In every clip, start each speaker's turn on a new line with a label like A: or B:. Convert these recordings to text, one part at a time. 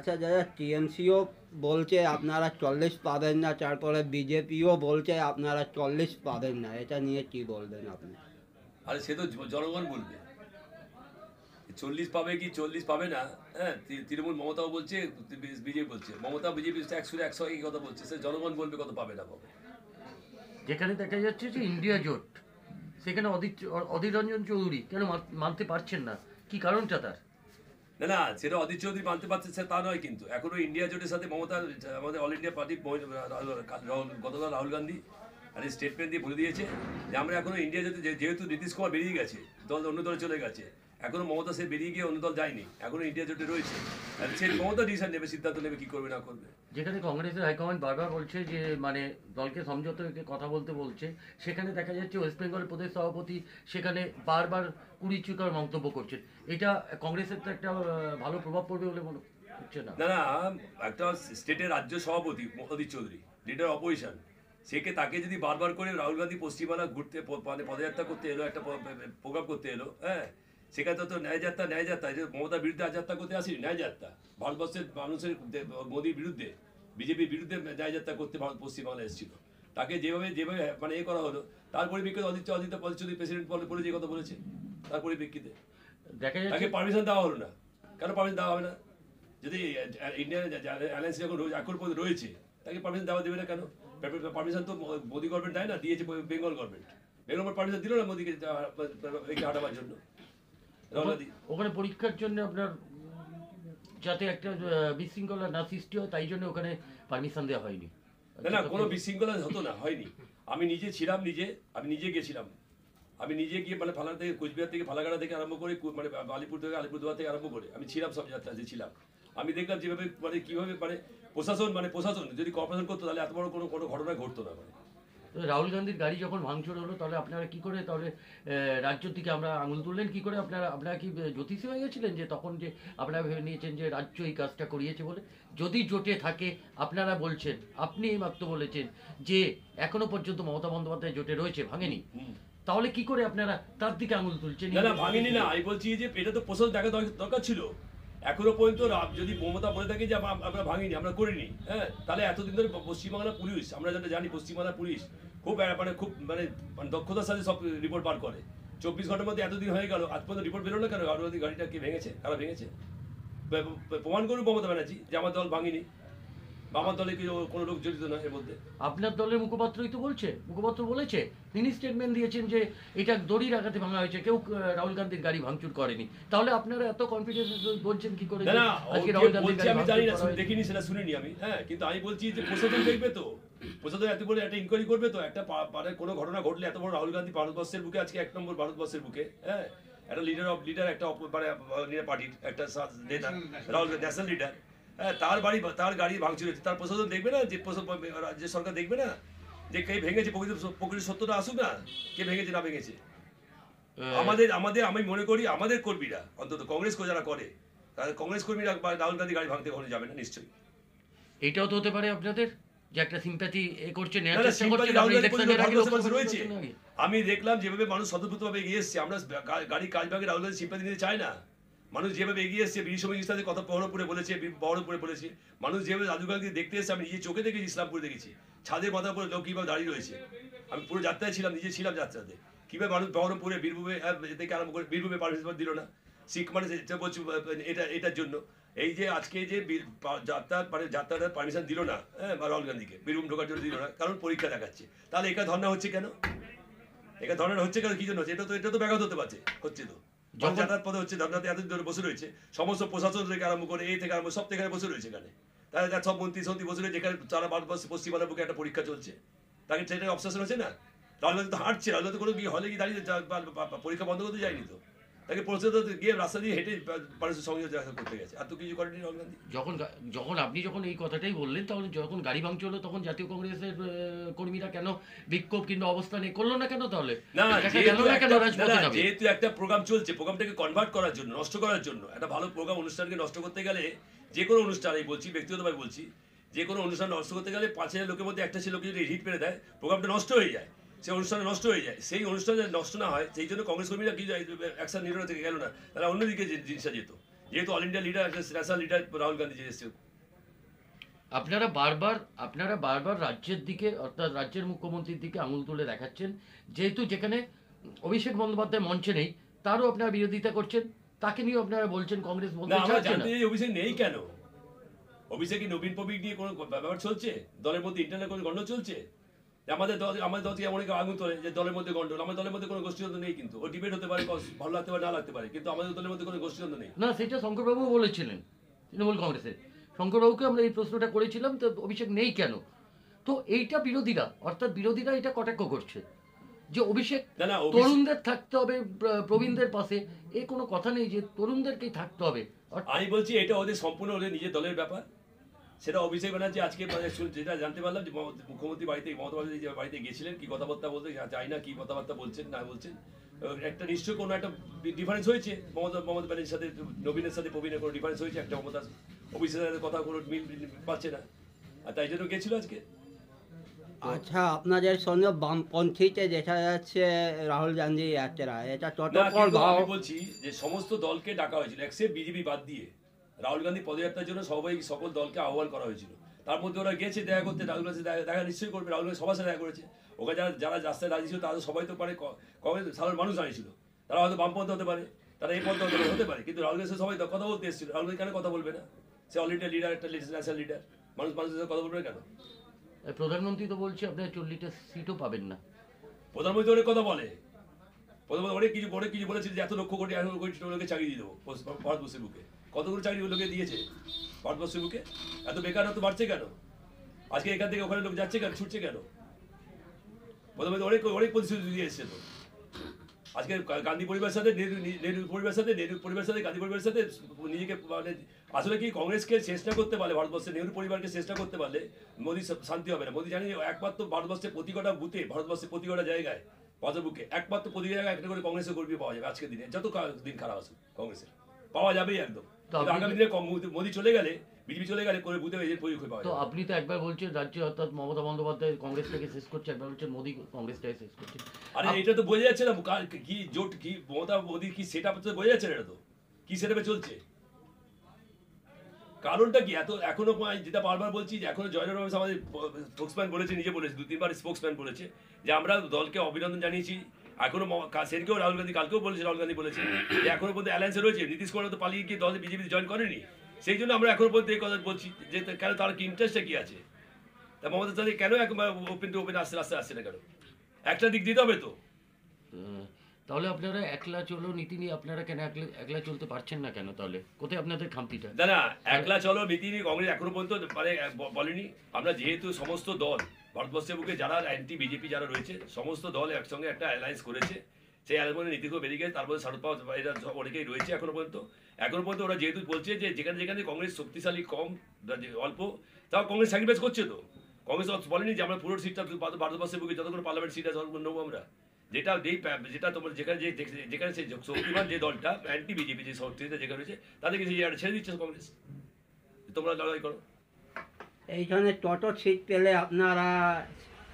A: আচ্ছা দাদা, টিএমসিও বলছে আপনারা 40 পাবেন না, তারপরে বিজেপিও বলছে আপনারা 40 পাবেন না, এটা নিয়ে কি বলবেন আপনি?
B: আরে সে তো জনগণ বলবে 40 পাবে কি 40 পাবে না। হ্যাঁ, তৃণমূল মমতাও বলছে, বিজেপি বলছে, মমতা বিজেপি 100 একই কথা বলছে, সে জনগণ বলবে কত পাবে না পাবে।
C: যেখানে দেখা যাচ্ছে যে ইন্ডিয়া জোট, সেখানে অধীর রঞ্জন চৌধুরী কেন মানতে পারছেন না, কি কারণটা তার?
B: না না, সেটা অধীর চৌধুরী মানতে পারছে সে তা নয়, কিন্তু এখনো ইন্ডিয়া জোটের সাথে মমতা, আমাদের অল ইন্ডিয়া পার্টি গতকাল রাহুল গান্ধী আর স্টেটমেন্ট দিয়ে বলে দিয়েছে যে আমরা এখনো ইন্ডিয়া জোটে, যেহেতু নীতিশ কুমার বেরিয়ে গেছে, দল অন্য দলে চলে গেছে, এখনো মমতা সে বেরিয়ে গিয়ে অন্য দল যায়নি, এখনো ইন্ডিয়া জোটে রয়েছে। আর সে মমতা ডিসিশন নেবে, সিদ্ধান্ত নেবে কি করবে না করবে।
C: যেখানে কংগ্রেসের হাইকমান্ড বারবার বলছে যে মানে দলকে সমঝোতা রেখে কথা বলতে বলছে, সেখানে দেখা যাচ্ছে ওয়েস্ট বেঙ্গল প্রদেশ সভাপতি সেখানে বারবার কুড়িচুকার মন্তব্য করছেন। এটা কংগ্রেসের তো একটা ভালো প্রভাব পড়বে বলে মনে হচ্ছে না?
B: না না, একটা স্টেটের রাজ্য সভাপতি অধীর চৌধুরী, লিডার অপোজিশন, তাকে যদি বারবার করে রাহুল গান্ধী পশ্চিমবাংলা ঘুরতে মানে পদযাত্রা করতে এলো, একটা প্রোগ্রাম করতে এলো, হ্যাঁ, সেখানে তো ন্যায়যাত্রা যে মমতার বিরুদ্ধে যাত্রা করতে আসি, ন্যায়যাত্রা ভারতবর্ষের মানুষের মোদীর বিরুদ্ধে, বিজেপির বিরুদ্ধে ন্যায়যাত্রা করতে পশ্চিমবাংলা এসেছিল, তাকে যেভাবে যেভাবে মানে করা হলো, তার পরিপ্রেক্ষিতে অধীর চৌধুরী প্রেসিডেন্ট বলে যে কথা বলেছে, তার পরিপ্রেক্ষিতে
C: দেখা
B: তাকে
C: যাচ্ছে
B: পারমিশন দেওয়া হলো না। কেন পারমিশন দেওয়া হবে না? যদি ইন্ডিয়ান অ্যালায়েন্স যখন এখন পর্যন্ত রয়েছে, তাকে পারমিশন দেওয়া দেবে না কেন? পারমিশন তো মোদী গভর্নমেন্ট দেয় না, দিয়েছে Bengal government. Bengal government permission দিল না মোদীকে হাঁটাবার জন্য।
C: ওখানে পরীক্ষার জন্য আপনার যাতে একটা বিশৃঙ্খলা না সৃষ্টি হয়, তাই জন্য ওখানে পারমিশন দেওয়া হয়নি।
B: না না, কোনো বিশৃঙ্খলা হতো না, হয়নি। আমি নিজে ছিলাম, আমি নিজে গেছিলাম, আমি নিজে গিয়ে মানে ফালাকাটা থেকে, কোচবিহার থেকে ফালাকাটা থেকে আরম্ভ করে, মানে আলিপুর থেকে আলিপুরদুয়ার থেকে আরম্ভ করে আমি ছিলাম, সব যাত্রাতে ছিলাম। আমি দেখলাম যেভাবে মানে কীভাবে মানে প্রশাসন যদি কর্পোরেশন করতো, তাহলে এত বড় কোনো ঘটনা ঘটতো না। মানে
C: রাহুল গান্ধীর গাড়ি যখন ভাঙচুর হলো, তাহলে আপনারা কি করে, তাহলে রাজ্যের দিকে আমরা আঙুল তুললেন কি করে? আপনারা কি জ্যোতিষী হয়ে গেছিলেন যে তখন যে আপনারা ভেবে নিয়েছেন যে রাজ্য এই কাজটা করিয়েছে বলে? যদি জোটে থাকে, আপনারা বলছেন, আপনি এইমাত্র বলেছেন যে এখনো পর্যন্ত মমতা বন্দ্যোপাধ্যায় জোটে রয়েছে, ভাঙেনি, তাহলে কি করে আপনারা তার দিকে আঙুল তুলছেন?
B: না না, ভাঙেনি না, আমি বলছি যে এটা তো প্রশাসন দেখা দরকার ছিল। এখনো পর্যন্ত যদি মমতা বলে থাকে যে আমরা ভাঙিনি, আমরা করিনি, হ্যাঁ, তাহলে এতদিন ধরে পশ্চিমবাংলা পুলিশ, আমরা যেটা জানি পশ্চিমবাংলা পুলিশ খুব মানে দক্ষতার সাথে সব রিপোর্ট বার করে। 24 ঘন্টার মধ্যে এতদিন হয়ে গেল, আজ পর্যন্ত রিপোর্ট বেরোলো কেন? রাহুল গান্ধী গাড়িটা কে ভেঙেছে, কারা ভেঙেছে? প্রমাণ করুন মমতা ব্যানার্জি যে আমার দল ভাঙিনি, বা আমার দলে কি কোনো লোক জড়িত না এর মধ্যে।
C: আপনার দলের মুখপাত্র বলেছে, তিনি স্টেটমেন্ট দিয়েছেন যে এটা দড়ির আঘাতে ভাঙা হয়েছে, কেউ রাহুল গান্ধীর গাড়ি ভাঙচুর করেনি। তাহলে আপনারা এত কনফিডেন্স বলছেন কি করে?
B: না আজকে রাহুল গান্ধীর গাড়ি আমি জানি না, দেখিনি, সেটা শুনিনি আমি, হ্যাঁ, কিন্তু আমি বলছি যে প্রশাসন দেখবে তো, প্রশাসন এত বড় একটা ইনকোয়ারি করবে তো, একটা কোনো ঘটনা ঘটলে এত বড় রাহুল গান্ধী ভারতবর্ষের বুকে, আজকে 1 নম্বর ভারতবর্ষের বুকে, হ্যাঁ, একটা লিডার একটা পার্টির একটা নেতা, রাহুল ন্যাশনাল লিডার, হ্যাঁ, তার গাড়ি ভাঙচুর হয়েছে, তার প্রশাসন দেখবে না? যে সরকার দেখবে না যে কে ভেঙেছে? প্রকৃত সত্যটা আসুক না, কে ভেঙেছে না ভেঙেছে। আমি মনে করি আমাদের কর্মীরা, অন্তত কংগ্রেস যারা করে, তাদের কংগ্রেস কর্মীরা রাহুল গান্ধী গাড়ি ভাঙতে কখনো যাবে না, নিশ্চয়ই।
C: এটাও তো হতে পারে আপনাদের যে একটা সিম্প্যাথি করছে,
B: আমি দেখলাম যেভাবে মানুষ স্বতঃস্ফূর্তভাবে এগিয়ে এসছে, আমরা গাড়ি কাজ ভাগে রাহুল গান্ধী সিম্প্যাথি নিতে চাই না। মানুষ যেভাবে এগিয়ে এসছে, বীর সমাজের সাথে কথা বহরমপুরে বলেছে, মানুষ যেভাবে রাজীব গান্ধী দেখতে এসছে, আমি নিজে চোখে দেখেছি, ইসলামপুরে দেখেছি, ছাদের মাথার উপরে লোক কীভাবে দাঁড়িয়ে রয়েছে। আমি পুরো যাত্রায় ছিলাম, নিজে ছিলাম যাত্রাতে, কীভাবে মানুষ বহরমপুরে বীরভূমে থেকে আরম্ভ করে, বীরভূমে পারমিশন দিল না, শিখ মানে বলছি এটার জন্য, এই যে আজকে যে যাত্রার পারমিশন দিল না, হ্যাঁ, রাহুল গান্ধীকে বীরভূম ঢোকার জন্য দিল না, কারণ পরীক্ষা দেখাচ্ছে। তাহলে একা ধর্ণা হচ্ছে কেন? কি জন্য হচ্ছে? এটা তো ব্যাঘাত হতে পারছে, হচ্ছে তো যাতায়াত পথে হচ্ছে, ধর্ণাতে এতদিন ধরে বসে রয়েছে, সমস্ত প্রশাসন থেকে আরম্ভ করে থেকে আরম্ভ সব থেকে বসে রয়েছে এখানে, তাহলে সব মন্ত্রী বসে রয়েছে, যেখানে সারা ভারতবর্ষে পশ্চিমবাংলার বুকে একটা পরীক্ষা চলছে, তাকে সেটা অবসেশন হচ্ছে না। রাহুল গান্ধী তো হাঁটছে, রাহুল গান্ধী কোনো হলে গিয়ে দাঁড়িয়ে পরীক্ষা বন্ধ করতে যায়নি তো, তাকে প্রসেসর গিয়ে রাস্তা দিয়ে হেঁটে মানুষের সঙ্গে দেখা করতে গেছে, আর তো কিছু করেনি রাহুল গান্ধী।
C: যখন এই কথাটাই বললেন, তখন যখন গাড়ি ভাঙচুর হলো, তখন জাতীয় কংগ্রেসের কর্মীরা কেন বিক্ষোভ কিংবা অবস্থান করলো না কেন? তাহলে
B: না, যেহেতু একটা প্রোগ্রাম চলছে, প্রোগ্রামটাকে কনভার্ট করার জন্য, নষ্ট করার জন্য, একটা ভালো প্রোগ্রাম অনুষ্ঠানকে নষ্ট করতে গেলে, যে কোনো অনুষ্ঠান, আমি বলছি ব্যক্তিগতভাবে বলছি, যে কোনো অনুষ্ঠান নষ্ট করতে গেলে 5,000 লোকের মধ্যে একটা লোক যদি হিট পেরে দেয়, প্রোগ্রামটা নষ্ট হয়ে যায়, সেই অনুষ্ঠানে নষ্ট হয়ে যায়। সেই অনুষ্ঠানে নষ্ট না হয়, সেই জন্য কংগ্রেস কর্মীরা কি অ্যাকশন নিল না, থেকে গেল না, তারা অন্যদিকে জিনিসটা যেত, যেহেতু অল ইন্ডিয়া লিডার, একটা ন্যাশনাল লিডার রাহুল গান্ধী যে এসছে।
C: আপনারা বারবার রাজ্যের দিকে অর্থাৎ রাজ্যের মুখ্যমন্ত্রীর দিকে আঙুল তুলে দেখাচ্ছেন, যেহেতু যেখানে অভিষেক বন্দ্যোপাধ্যায় মঞ্চে নেই তারও আপনারা বিরোধিতা করছেন, তাকে নিয়ে আপনারা বলছেন কংগ্রেস
B: না,
C: বলতে
B: আমরা
C: চাচ্ছে না।
B: জানতে চাই অভিষেক নেই কেন? অভিষেক কি নবীন প্রবীণ নিয়ে কোনো ব্যাপার চলছে? দলের মধ্যে ইন্টারনাল কোনো গন্ডগোল চলছে? যে আমাদের দল থেকে অনেকে আগুন তোলে যে দলের মধ্যে গন্ডগোল। আমাদের দলের মধ্যে কোনো গোষ্ঠীদ্বন্দ্ব নেই, কিন্তু ও ডিবেট হতে পারে, ভালো লাগতে পারে না লাগতে পারে, কিন্তু আমাদের দলের মধ্যে কোনো গোষ্ঠীদ্বন্দ্ব নেই।
C: না, সেটা শঙ্করবাবু বলেছিলেন তৃণমূল কংগ্রেসের। শঙ্করবাবুকে আমরা এই প্রশ্নটা করেছিলাম, তো অভিষেক নেই কেন। তো এইটা বিরোধীরা এটা কটাক্ষ করছে যে অভিষেক
B: না, না,
C: তরুণদের থাকতে হবে প্রবীণদের পাশে, এ কোনো কথা নেই যে তরুণদেরকেই থাকতে হবে।
B: আমি বলছি এটা ওদের সম্পূর্ণ ওদের নিজের দলের ব্যাপার। সেটা অভিষেক ব্যানার্জি আজকে যেটা জানতে পারলাম যে মুখ্যমন্ত্রী মমতা ব্যানার্জি যে বাড়িতে গিয়েছিলেন, কি কথাবার্তা বলতে চাই না, কি কথাবার্তা বলছেন না বলছেন, একটা নিশ্চয় কোনো একটা ডিফারেন্স হয়েছে মমতা ব্যানার্জির সাথে, নবীনের সাথে প্রবীণের কোনো ডিফারেন্স হয়েছে, একটা মমতা অভিষেকের সাথে কথা কোনো মিল পাচ্ছে না, আর তাই জন্য গেছিল আজকে।
A: আচ্ছা, আপনাদের সঙ্গে বামপন্থীতে দেখা যাচ্ছে রাহুল গান্ধী যাত্রা, এটা
B: না,
A: চটকল
B: কিন্তু
A: ভাও।
B: আমি বলছি যে সমস্ত দলকে ডাকা হয়েছিল, এক্সেপ্ট বিজেপি বাদ দিয়ে। রাহুল গান্ধী পদযাত্রার জন্য সকল দলকে আহ্বান করা হয়েছিল। তার মধ্যে ওরা গেছে দেখা করতে, রাহুল গান্ধী দেখা নিশ্চয়ই করবে। রাহুল গান্ধী সবার সাথে দেখা করেছে। ওখানে যারা রাস্তায় রাজি ছিল তারা তো সবাই তো পারে, কংগ্রেস সাধারণ মানুষ দাঁড়িয়েছিল, তারা হয়তো বামপন্থী হতে পারে, তারা এই পন্থা হতে পারে, কিন্তু রাহুল গান্ধীর সাথে সবাই কথা বলতে এসেছিল। রাহুল গান্ধী কেন কথা বলবে না? সে অল ইন্ডিয়া লিডার, একটা ন্যাশনাল লিডার, মানুষের সাথে কথা বলবে না কেন?
C: প্রধানমন্ত্রী তো বলছে আপনারা 40টা সিটও পাবেন না।
B: প্রধানমন্ত্রী অনেক কথা বলে, প্রধানমন্ত্রী অনেক কিছু বলেছিল যে এত লক্ষ কোটি লোকে চাকরি দিয়ে দেবো ভারতবর্ষের বুকে। কতগুলো চাকরি লোকে দিয়েছে ভারতবর্ষের বুকে? এত বেকারত্ব বাড়ছে কেন? আজকে এখান থেকে ওখানে লোক যাচ্ছে কেন, ছুটছে কেন? প্রধানমন্ত্রী অনেক প্রতিশ্রুতি দিয়ে এসছে তো। আজকে গান্ধী পরিবারের সাথে নেহরু পরিবারের সাথে গান্ধী পরিবারের সাথে নিজেকে মানে আসলে কি কংগ্রেসকে চেষ্টা করতে পারলে, ভারতবর্ষের নেহরু পরিবারকে চেষ্টা করতে পারলে মোদী শান্তি হবে না। মোদী জানি একমাত্র ভারতবর্ষের প্রতি কটা বুথে, ভারতবর্ষের প্রতি কটা জায়গায়, ভারতের বুকে একমাত্র প্রতি জায়গায় একটা করে কংগ্রেসের কর্মী পাওয়া যাবে আজকের দিনে। যত দিন খারাপ আসুক কংগ্রেসের পাওয়া যাবেই একদম। আগামী দিনে মোদী চলে গেলে, বিজেপি চলে গেলে করে বুথে এদের পরীক্ষা পাওয়া
C: তো
B: যাবে।
C: আপনি তো একবার বলছেন রাজ্যে অর্থাৎ মমতা বন্দ্যোপাধ্যায় কংগ্রেসটাকে শেষ করছে, একবার বলছেন মোদী কংগ্রেসটাকে শেষ করছে।
B: আরে এটা তো বোঝা যাচ্ছে না কি জোট, কি মমতা মোদী কি সেট আপ বোঝা যাচ্ছে না। এটা তো কি সেট আপে চলছে, কারণটা কি? এখনো যেটা বারবার বলছি যে এখনো জয়নাল রমেশ আমাদের স্পোক্সম্যান বলেছে, নিজে বলেছে, 2-3 বার স্পোক্সম্যান বলেছে যে আমরা দলকে অভিনন্দন জানিয়েছি। এখনো সেদিনকেও রাহুল গান্ধী, কালকেও বলেছে রাহুল গান্ধী বলেছে যে এখনো পর্যন্ত অ্যালায়েন্সে রয়েছে। নীতিশ কুমার তো পালিয়ে গিয়ে দলে বিজেপি জয়েন করেনি, সেই জন্য আমরা এখনো পর্যন্ত এই কথা বলছি যে কেন তার কি ইন্টারেস্টটা কি আছে। তা মমতা সাথে কেন একবার ওপেন টু ওপেন আস্তে আসছে না কেন? একটা দিক দিতে হবে তো।
C: তাহলে আপনারা একলা চলো নীতি নিয়ে আপনারা কেন একলা চলতে পারছেন না কেন? তাহলে কোথায় আপনাদের খামতিটা?
B: না, একলা চলো নীতি নিয়ে কংগ্রেস এখনো পর্যন্ত মানে বলেনি। আমরা যেহেতু সমস্ত দল ভারতবর্ষের বুকে যারা অ্যান্টি বিজেপি যারা রয়েছে, সমস্ত দল একসঙ্গে একটা অ্যালায়েন্স করেছে। সেই অ্যালায়েন্সে নীতিকেও বেরিয়ে গেছে, তারপরে শারদ পাওয়ার এরা অনেকেই রয়েছে এখনো পর্যন্ত ওরা যেহেতু বলছে যে যেখানে কংগ্রেস শক্তিশালী কম অল্প, তাও কংগ্রেস স্যাক্রিফাইস করছে তো। কংগ্রেস বলেনি যে আমরা পুরো সিটটা ভারতবর্ষের বুকে যতগুলো পার্লামেন্ট সিট আছে নেবো আমরা। যেটা তোমার যেখানে সেই শক্তিমান যে দলটা অ্যান্টি বিজেপি যে শক্তিটা যেখানে রয়েছে তাদেরকে ছেড়ে দিচ্ছে কংগ্রেস, তোমরা লড়াই করো।
A: এইখানে টোটো সিট পেলে আপনারা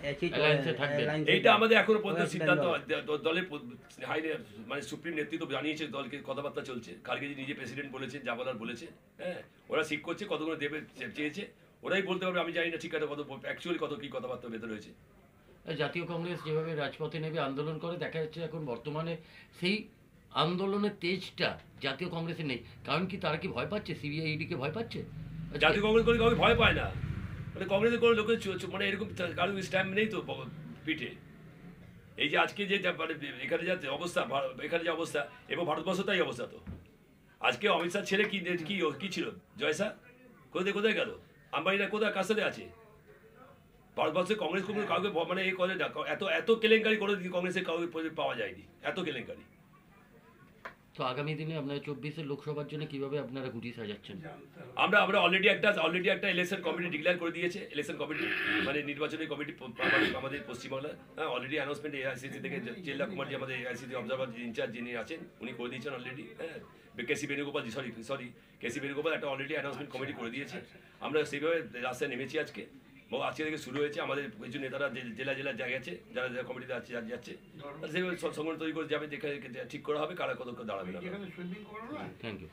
C: Alliance এ থাকবেন।
B: এইটা আমাদের এখনো পর্যন্ত সিদ্ধান্ত দলের মানে সুপ্রিম নেতৃত্ব জানিয়েছে, দলকে কথাবার্তা চলছে। খার্গেজি নিজে প্রেসিডেন্ট বলেছেন, যা বলার বলেছে। হ্যাঁ, ওরা ঠিক করছে, কতগুলো দেবে চেয়েছে, ওরাই বলতে পারবে। আমি জানি না ঠিক আছে কত অ্যাকচুয়ালি কত কি কথাবার্তা ভেতরে রয়েছে।
C: জাতীয় কংগ্রেস যেভাবে রাজপথে নেমে আন্দোলন করে, দেখা যাচ্ছে এখন বর্তমানে সেই আন্দোলনের তেজটা জাতীয় কংগ্রেসে নেই। কারণ কি তারা কি ভয় পাচ্ছে? সিবিআই ইডিকে ভয় পাচ্ছে?
B: জাতীয় কংগ্রেস করে কাউকে ভয় পায় না, মানে কংগ্রেসের কোনো লোকের মানে এরকম কারো স্ট্যাম্প নেই তো পিঠে। এই যে আজকে যে মানে এখানে যা অবস্থা এবং ভারতবর্ষ তাই অবস্থা তো। আজকে অমিত শাহ ছেলে কি ছিল জয়সা, কোথায় গেল? আম্বানিরা কোথায় কার সাথে আছে? ভারতবর্ষে কংগ্রেস কাউকে মানে এ করে না, এত কেলেঙ্কারি করে কংগ্রেসের কাউকে পাওয়া যায়নি, এত কেলেঙ্কারি।
C: তো আগামী দিনে আপনারা 24-এর লোকসভার জন্য কিভাবে আপনারা গুটি সাজাচ্ছেন?
B: আমরা অলরেডি একটা ইলেকশন কমিটি ডিক্লেয়ার করে দিয়েছে। ইলেকশন কমিটি মানে নির্বাচনী কমিটি আমাদের পশ্চিমবাংলায় অলরেডি অ্যানাউন্সমেন্ট এআইসিসি থেকে জেলা কুমার, যে আমাদের এআইসিসি অবজারভার ইনচার্জ যিনি আছেন, উনি করে দিয়েছেন অলরেডি। হ্যাঁ, কেসি বেণুগোপাল একটা অলরেডি অ্যানাউন্সমেন্ট কমিটি করে দিয়েছে। আমরা সেইভাবে রাস্তায় নেমেছি আজকে থেকে শুরু হয়েছে। আমাদের কিছু নেতারা জেলা গেছে, যারা কমিটিতে যাচ্ছে, সেইভাবে সংগঠন তৈরি করে যাবে, যেখানে ঠিক করা হবে কারা কত দাঁড়াবে।
C: Thank you.